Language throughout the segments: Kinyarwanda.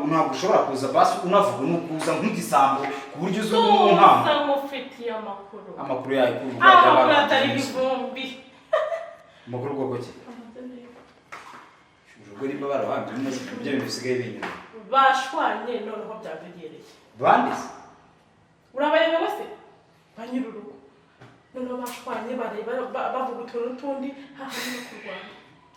ntabwo ushobora kuza basi unavuga nukuza nk'igisambo ku buryo uzo nk'umwana mufitiye amakuru yayo kuri amakuru atari ibivumbi amakuru bwoko ki ubwo nimba barabanje neza ibyo bintu bisigaye binyuma bashwanye noneho byabegereye bandise urabaye bose banyururugo noneho bashwanye bavuga utuntu n'utundi hahandi no kurwana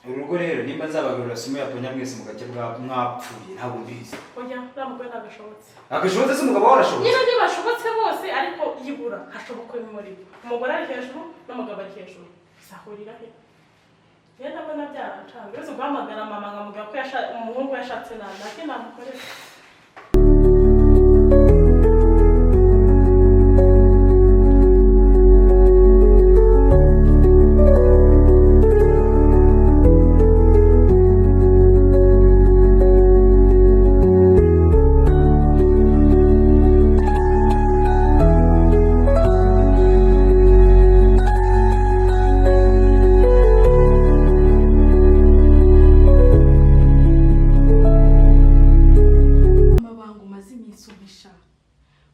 urugo rero nimba nzabagarura simu yaponya mwese mu gace bwa mwapfuye ntabwo mbizi oya ramugwe nagashobotse agashobotse se umugabo warashobotse nyine bashobotse bose ariko yibura hashoboka muri bo umugore ari hejuru n'umugabo ari hejuru sahurira he yenda ndabona byaracanga rero guhamagara mama nkamubwira ko umuhungu yashatse nake namukorera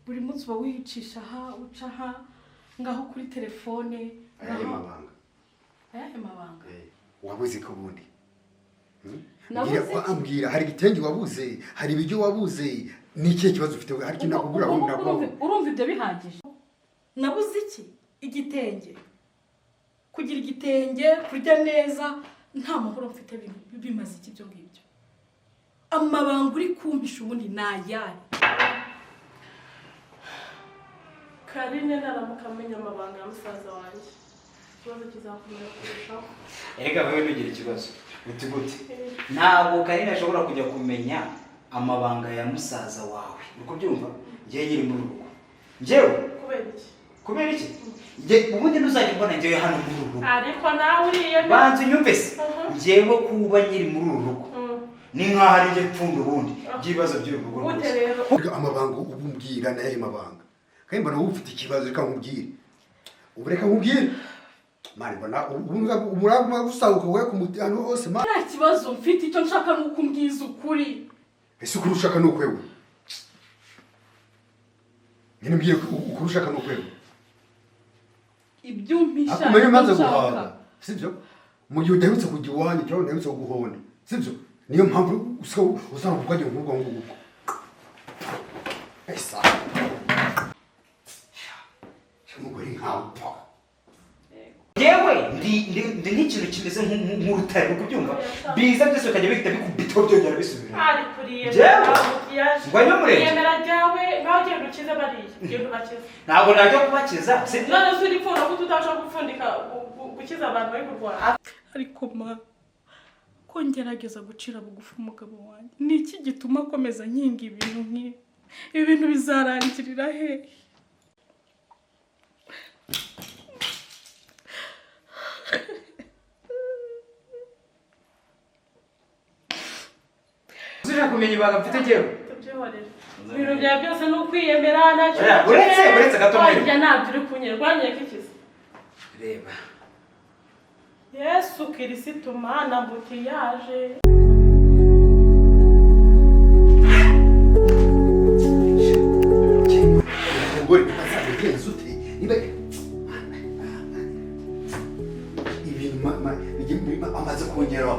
buri munsi uba wicisha aha uca aha ngaho kuri telefone ayahe mabanga wabuze ko bundi ambwira hari igitenge wabuze hari ibiryo wabuze ni ikihe kibazo ufite hari ikintu nakugura urumva ibyo bihagije nabuze iki igitenge kugira igitenge kurya neza nta mahoro mfite bimaze iki byo ngibyo amabanga uri kumvisha ubundi nayaye Karine naramukamenya amabanga ya musaza wanjye ikibazo kizakomera kurushaho erega wewe nugira ikibazo uti gute ntabwo Karine ashobora kujya kumenya amabanga ya musaza wawe uko byumva ngiye nyiri muri rugo njyewe kubera iki nge ubundi ntuzajya mbona njyewe hano muri rugo ariko nawe uriye banze unyumve se njyewe kuba nyiri muri rugo ni nkaho ari njye pfundo ubundi by'ibibazo by'urugo rwose amabanga ubumbwira nayo mabanga kandi mbona ufite ikibazo reka nkubwire ubu reka nkubwire mari mbona umuraguma gusaguka we ku mutano hose nta kibazo mfite icyo nshaka nuko umbwiza ukuri ese ukuri ushaka nuko wewe nyine mbwiye ukuri ushaka nuko wewe ibyo mpisha akumenya maze guhaga sibyo mu gihe udahutse kujya iwanyu cyangwa udahutse guhonda sibyo niyo mpamvu usanga kukajya nk'ubwo nguko esa umugore nkawe yewe ndi n'ikintu kimeze nk'urutare uko byumva biza byose ukajya bihita bikubitaho byongera bisubira ari kuriye ngwanya murenge yemera ryawe ngaho genda ukize bariye genda ubakize ntabwo najya kubakiza none se uri pfunda ko tutabasha gupfundika gukiza abantu bari kurwara ariko ma ko ngerageza gucira bugufi umugabo wanjye ni iki gituma akomeza nkinga ibintu nk'ibi ibi bintu bizarangirira hehe Uzira kumenya ibanga mfite njyewe ibintu bya byose ni ukwiyemera ntacyo uretse gato wajya ntabyo uri kunyerwanya kikiza reba Yesu Kristo mana mbuti yaje umugore azabigenza ute niba ibintu amaze kongeraho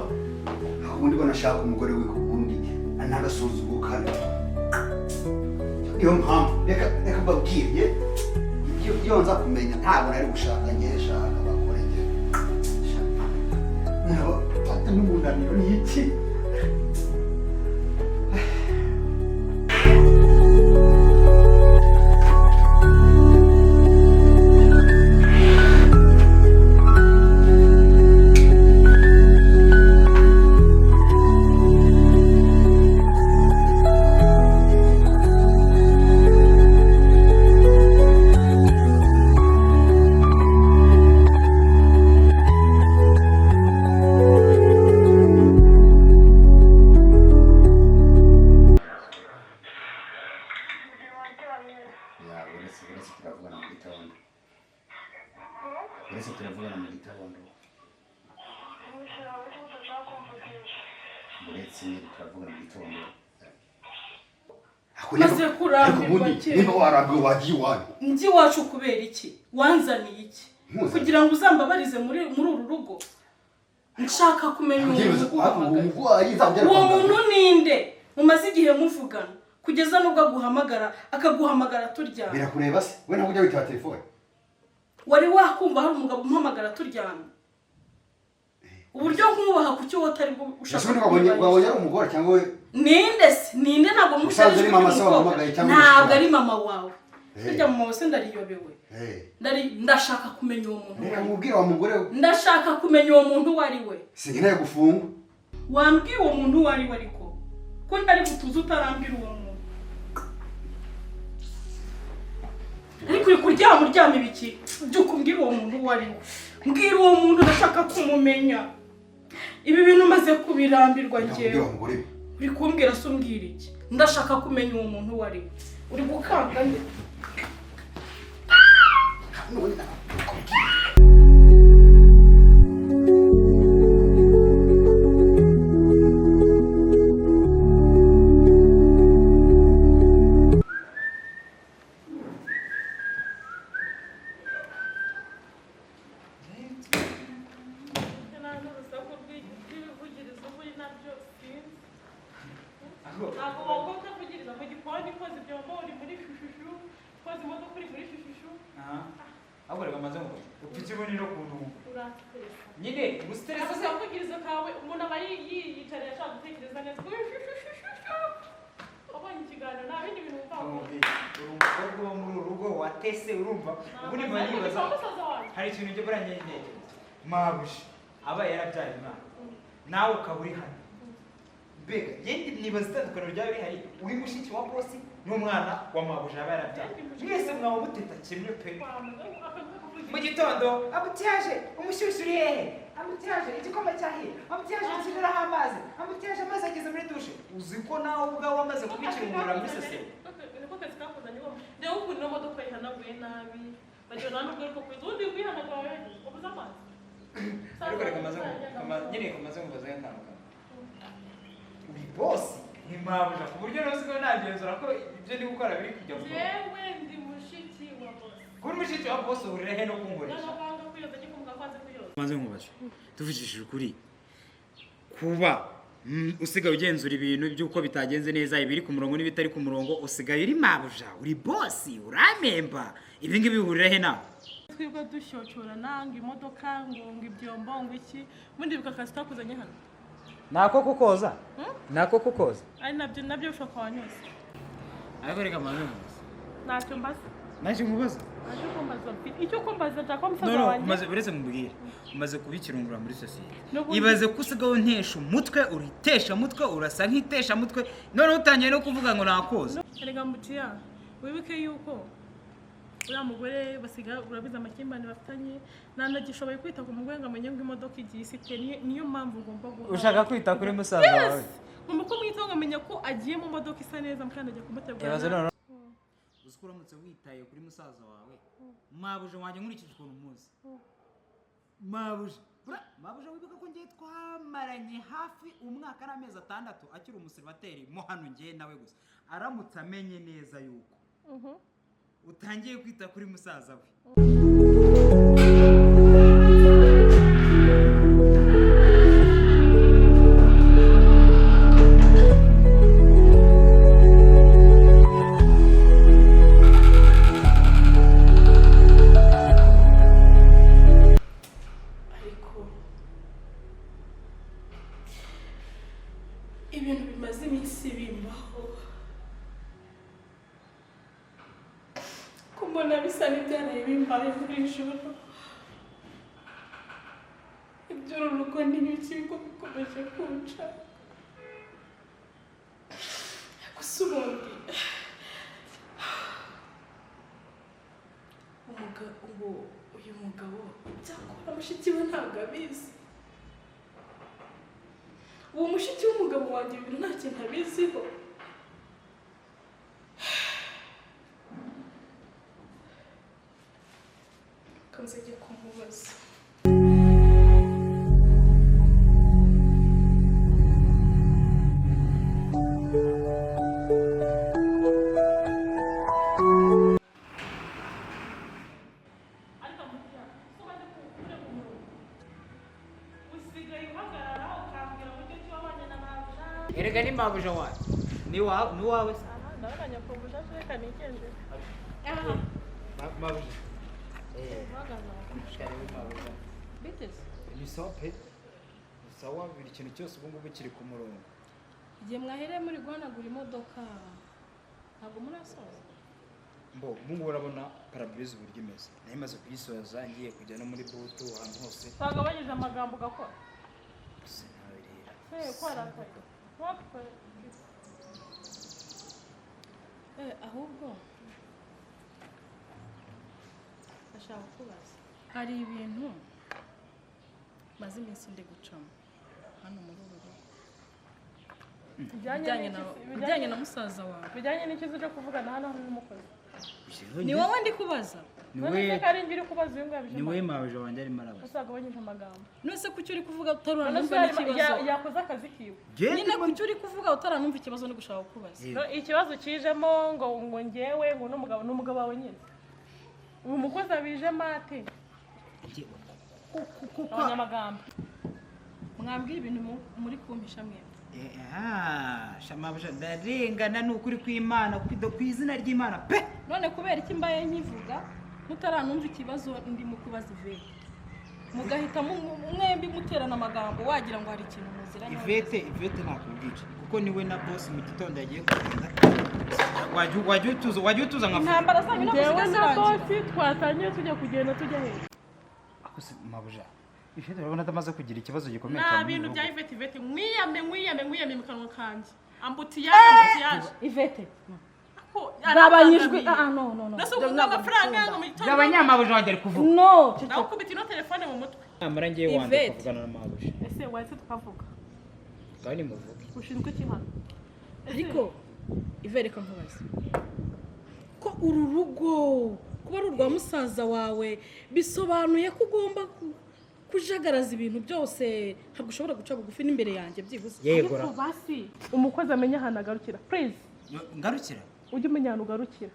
ubundi ko nashaka umugore we ku bundi anagasuzuguka niyo mpamvu reka mbabwire iyo nza kumenya ntabwo nari gushaka njye shaka abagore njye fata n'umunaniro ni iki turavugana mu gitondo uretse turavugana mu gitondo maze kurambirwa kera. Nimba warambiwe wagiye iwanyu. Njye iwacu kubera iki? Wanzaniye iki? Kugira ngo uzambabarize muri uru rugo. Nshaka kumenya uwo muntu ninde. Mumaze igihe muvugana kugeza nubwo akaguhamagara turyana. Birakureba se? We ntabwo ujya witaba telefone. Wari wakumva hari umugabo umuhamagara turyana. Uburyo nk'ubaha kucyo wotari ushaka kubona. Wabonye ari umugore cyangwa we? Ninde ntabwo mushaka ari mama se wahamagaye cyangwa ntabwo ari mama wawe. Burya mama wese ndariyobewe. Ndashaka kumenya uwo muntu. Reka mubwire wa mugore we. Ndashaka kumenya uwo muntu wari we. Sinkeneye gufungwa. Wambwiye uwo muntu wari we ariko ko ntari gutuza utarambira uwo muntu. Ariko uri kuryama ibiki? Byuko mbwira uwo muntu wari we. Mbwira uwo muntu ndashaka kumumenya. Ibi bintu maze kubirambirwa ngewe. Uri kumbwira se umbwira iki? Ndashaka kumenya uwo muntu wari we. Uri gukanga nde? Nyine gustress se akugiriza kawe umuntu aba yiyicarira ashaka gutekereza neza. Abanye ikiganiro nta bindi bintu mvaho. Urugo muri urugo watese urumva ubuni banibaza hari ikintu cyo buranye intege mabushi aba yarabyaye imana nawe ukaburi hano bega yindi nibaza itandukano ryari hari uri mushiki wa bosi n'umwana wa mabushi aba yarabyaye mwese mwawe muteta kimwe pe mu gitondo amutiyaje umushyushyu uri hehe amutiyaje igikoma cyahiye amutiyaje ikiriraho amazi amutiyaje amazi ageze muri dushe uzi ko nawe ubwawe wamaze kubikirungurira muri sosiyete niko kazi kakuzanye wowe rero ukuntu ino modoka ihanaguye nabi bagira nta nubwo ariko kwiza ubundi wihanagura wewe ubuze amazi ariko reka nyine kamaze mubaza nk'akantu uri bosi ni mabuja ku buryo nasigaye nagenzura ko ibyo ndi gukora biri kujya mu yewe ndi mushiki wa bosi kuri mushiki wa bosi urire he no kungoresha n'abanga kwiyoza gikumva kwanze kwiyoza maze nkubaje tuvugishije ukuri kuba usigaye ugenzura ibintu by'uko bitagenze neza ibiri ku murongo n'ibitari ku murongo usigaye uri mabuja uri bosi uramemba ibi ngibi bihurira he nawe twibwe dushyocora nanga imodoka ngo ibyombo ngo iki mundi bikakazi takuzanye hano nako kukoza nako kukoza ari nabyo ushaka kwanyose ariko reka maze ntacyo mbaza naje nkubaza icyo kumbaza cyangwa umusaza wanjye umaze uretse mubwire umaze kubikirungura muri sosiyete ibaze ko usigaye untesha umutwe uritesha mutwe urasa nk'itesha mutwe none utangiye no kuvuga ngo nakoza erega mutiya wibuke yuko uriya mugore basiga urabiza amakimbane bafitanye nanagishoboye kwita ku mugore ngo amenye ngo imodoka igiye isite niyo mpamvu ugomba guha ushaka kwita kuri musaza wawe ngomba ko mwitaho ngamenya ko agiye mu modoka isa neza mukandagiye kumutegura uziko uramutse witaye kuri musaza wawe mabuje wanjye nkurikije ukuntu muzi mabuje wibuka ko ngiye twamaranye hafi umwaka n'amezi 6 akiri umuseribateri mo hano ngiye nawe gusa aramutse amenye neza yuko utangiye kwita kuri musaza we ibintu bimaze iminsi bimbaho kumbona bisa n'ibyaraye bimbaye muri ijoro iby'uru rugo n'ibiki bikomeje kunca gusa ubundi uyu mugabo cyakora mushiki we ntabwo abizi uwo mushiki w'umugabo wanjye ibintu nta kintu abiziho kanze ajya kumubaza erega ni mabuja wawe ni wawe se ndabanya kubuja reka nigende mabuja mabuja biteze ni sope sawa biri ikintu cyose ubu ngubu kiri ku murongo igihe mwahereye muri guhanagura imodoka ntabwo murasoza mbo ubu ngubu urabona paraburize uburyo imeze nayo imaze kuyisoza ngiye kujya no muri butu ahantu hose twagabanyije amagambo ugakora sinabirira kwarakaye ahubwo ashaka kubaza hari ibintu maze iminsi ndi gucamo hano muri uru rugo bijyanye na musaza wawe bijyanye n'ikibazo cyo kuvugana hano n'umukozi ni wowe ndi kubaza ni wowe mabuja wanjye arimo arabaza usagabanyije amagambo nose kuki uri kuvuga utaranumva n'ikibazo yakoze akazi kiwe nyine kuki uri kuvuga utaranumva ikibazo no gushaka kubaza ikibazo kijemo ngo ngewe ngo n'umugabo wawe nyine uyu mukozi abije mate abanyamagambo mwambwiye ibintu muri kumpisha mwebwe shamabuja ndarengana ni ukuri kw'Imana ku izina ry'Imana pe none kubera iki mbaye nkivuga mutaranumva ikibazo ndimo kubaza Ivete mugahita mwembi muterana amagambo wagira ngo hari ikintu muziranye Ivete nakubwica kuko niwe na boss mu gitondo yagiye kugenda wajya utuza nka intambara zanyu nako na boss twatangiye tujya kugenda tujya hejuru akose mabuja Ivete urabona atamaze kugira ikibazo gikomeye cyane nta bintu bya Ivete mwiyame mu kanwa kanjye ambutiyaje Ivete gabanyijwe no nasukuza amafaranga yangu mu gitondo abanyamabuja wanjye ari kuvuga no nakubita ino telefone mu mutwe amara ngiye wandika kuvugana na mabuja ese wahise tukavuga kandi muvuge ushinzwe iki hano ariko Ivete ko nkubaza ko uru rugo kuba ari urwa musaza wawe bisobanuye ko ugomba kujagaraza ibintu byose ntabwo ushobora guca bugufi n'imbere yanjye byibuze yegora basi umukozi amenya ahantu agarukira please ngarukira ujye umenya ahantu ugarukira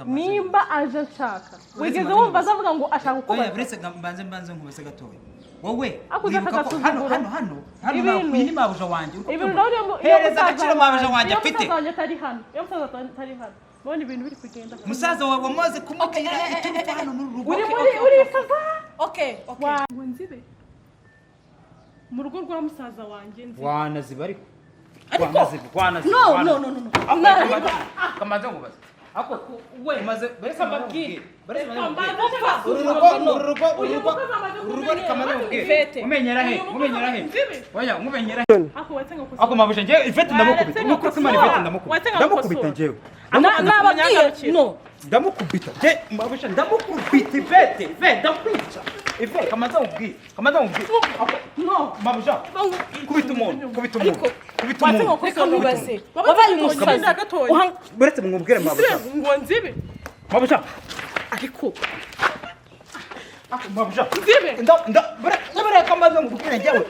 nimba aje nshaka wigeze wumva azavuga ngo ashaka kubaza oya buretse mbanze nkubese gatoya wowe hano ni mabuja wanjye hereza agaciro mabuja wanjye afite iyo musaza atari hano none ibintu biri kugenda musaza wawe wamaze kumubwira icyo hano muri rugo uri kaza okay nzibe mu rugo rwa musaza wanjye nzibe wanaziba ariko no kamaze ngubaza ako we maze bareka mbabwire urugo kamaze ngubwire umenyera he oya mumenyera he ako mabuja ngiye Ivete ndamukubita nuko kumara Ivete ndamukubita ngiye nababwiye no ndamukubita ngiye mabuja ndamukubita Ivete ndamukwica Ivete kamaze ngubwire no mabuja kubita umuntu wabaye umusaza gatoya buretse mwubwire mabuja ngo nzibe mabuja ariko mabuja nzibe ndabara kamaze ngubwire ngewe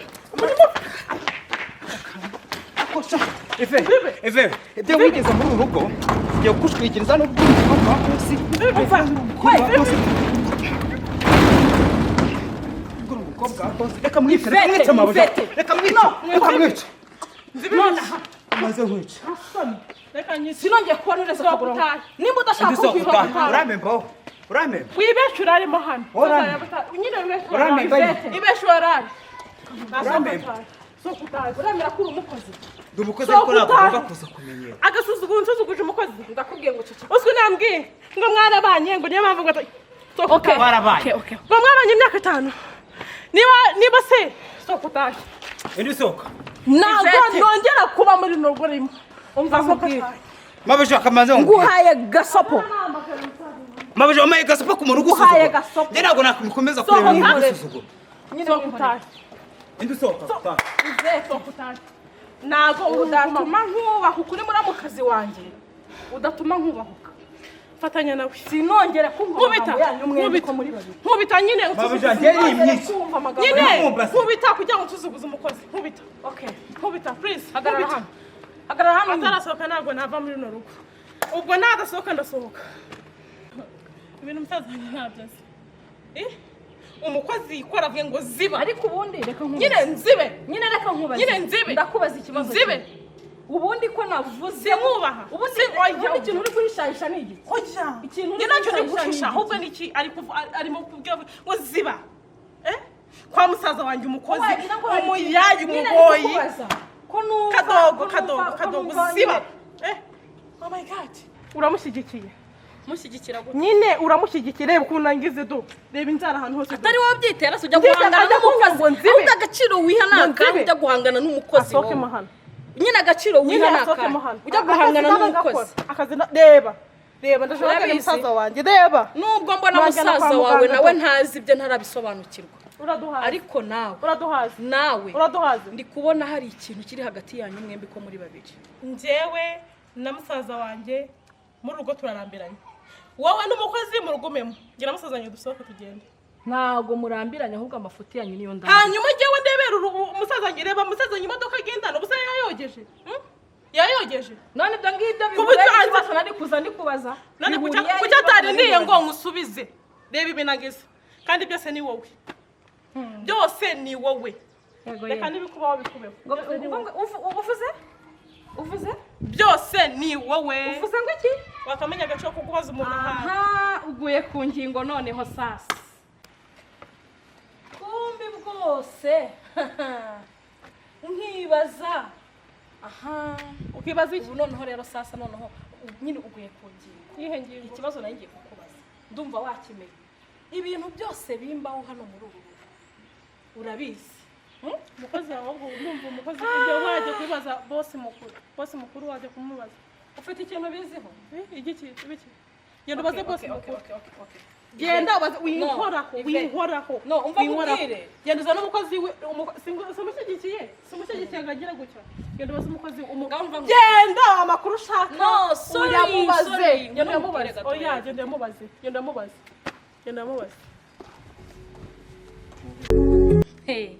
akosha Eve wigeze muri uru rugo ngiye kugushwikiriza n'ubwumva bwa bosi reka mwice mabuja reka mwice maze nkwice sinongeye kubona uretse kugura nimba udashaka kubivuga uramemba wibeshe urarimo hano nyine wibeshe ibeshe urari uramera ko uri umukozi ndi umukozi ariko ntabwo ugomba kuza kumenyera agasuzugura unsuzuguje umukozi ndakubwiye ngo cece uzwi nambwiye ngo mwarabanye ngo niyo mpamvu ngo twarabaye ngo mwabanye imyaka 5 niba se soko utaje indi soka ntabwo nongera kuba muri rugo rimwe umva nkubwira mabuja kamaze nguhaye gasopo mabuja umaye gasopo ku murugo nguhaye gasopo njye ntabwo nakomeza kureba n'isuzuguro nyine utaje indi soka utaje ntabwo udatuma nkubaha ukuri muri mukazi wanjye udatuma nkubahuka fatanya nawe sinongera nkubita nyine nkubita kugira ngo tuzuguze umukozi nkubita please hagarara hano atarasohoka ntabwo nava muri runo rugo ubwo nadasohoka ndasohoka ibintu musaza wanjye ntabyo azi umukozi ikora avuye ngo ziba ariko ubundi reka nkubaze nyine nzibe nyine reka nkubaze nyine nzibe ndakubaza ikibazo nzibe ubundi ko navuze mwubaha ubundi ikintu uri kurishahisha ni iki oya ikintu uri kurishahisha ahubwo niki arimo kubwira ngo ziba kwa musaza wanjye umukozi umuyayi umuboyi kadogo ziba oh my god uramushyigikiye mushyigikira gute nyine uramushyigikira reba ukuntu angize do reba inzara ahantu hose atari wowe byitera ujya guhangana n'umukozi ahubwo agaciro wihanaka ujya guhangana n'umukozi asohoke mahano nyine agaciro wihanaka ujya guhangana n'umukozi akazi reba ndashaka musaza wanjye reba nubwo mbona musaza wawe nawe ntazi ibyo ntarabisobanukirwa uraduhaze ariko nawe ndi kubona hari ikintu kiri hagati yanyu mwembi ko muri babiri njyewe na musaza wanjye muri rugo turarambiranye wowe n'umukozi mu rugo memo ngira musaza wanjye dusohoke tugende ntago murambiranye ahubwo amafuti yanyu niyo ndanga hanyuma njyewe ndebera musaza wanjye reba musaza wanjye imodoka igendana ubusa yayogeje none ibyo ngibyo bibaza nari kuza ndikubaza none kuki atari ndiye ngo ngusubize reba ibinagize kandi byose ni wowe byose ni wowe reka nibikubaho bikubeho uvuze byose ni wowe uvuze ngo iki wakamenya agace ko kubaza umuntu uguye ku ngingo noneho sasa kumbi bwose nkibaza ukibaza iki noneho rero sasa noneho nyine uguye ku ngingo ikibazo nayo ngiye kukubaza ndumva wakimenya ibintu byose bimbaho hano muri uru rugo urabizi umukozi wawe ndumva umukozi kujya wajya kwibaza bosi mukuru wajya kumubaza ufite ikintu biziho igiki genda ubaze bosi mukuru genda ubaze winkoraho no umva kubwire genda uza n'umukozi we simushyigikiye ngo agire gutya genda ubaze umukozi genda amakuru ushaka no sorry genda yamubaze oya genda yamubaze hey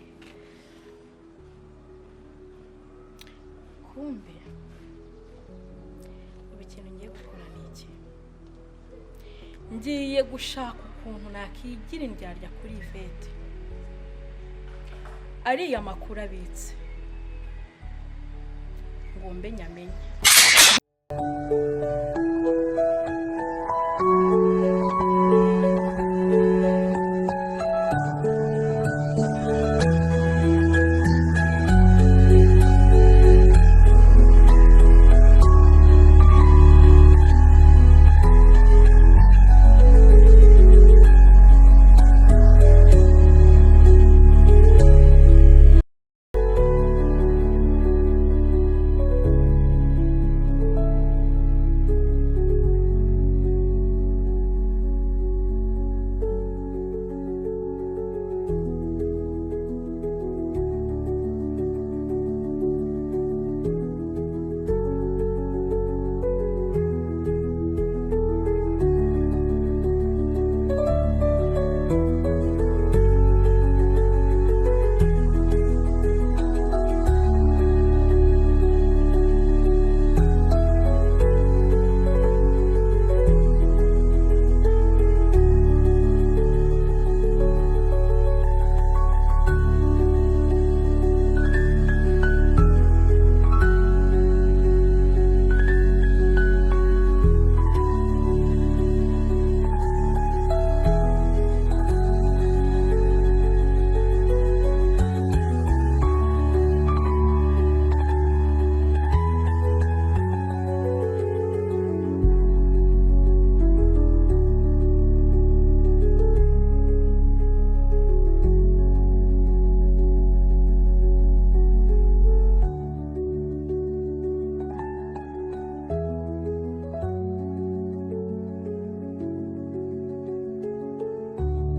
kumbe ubu ikintu ngiye gukora ni iki ngiye gushaka ukuntu nakigira indyarya kuri Yvette ariya makuru abitse ngo mbe nyamenye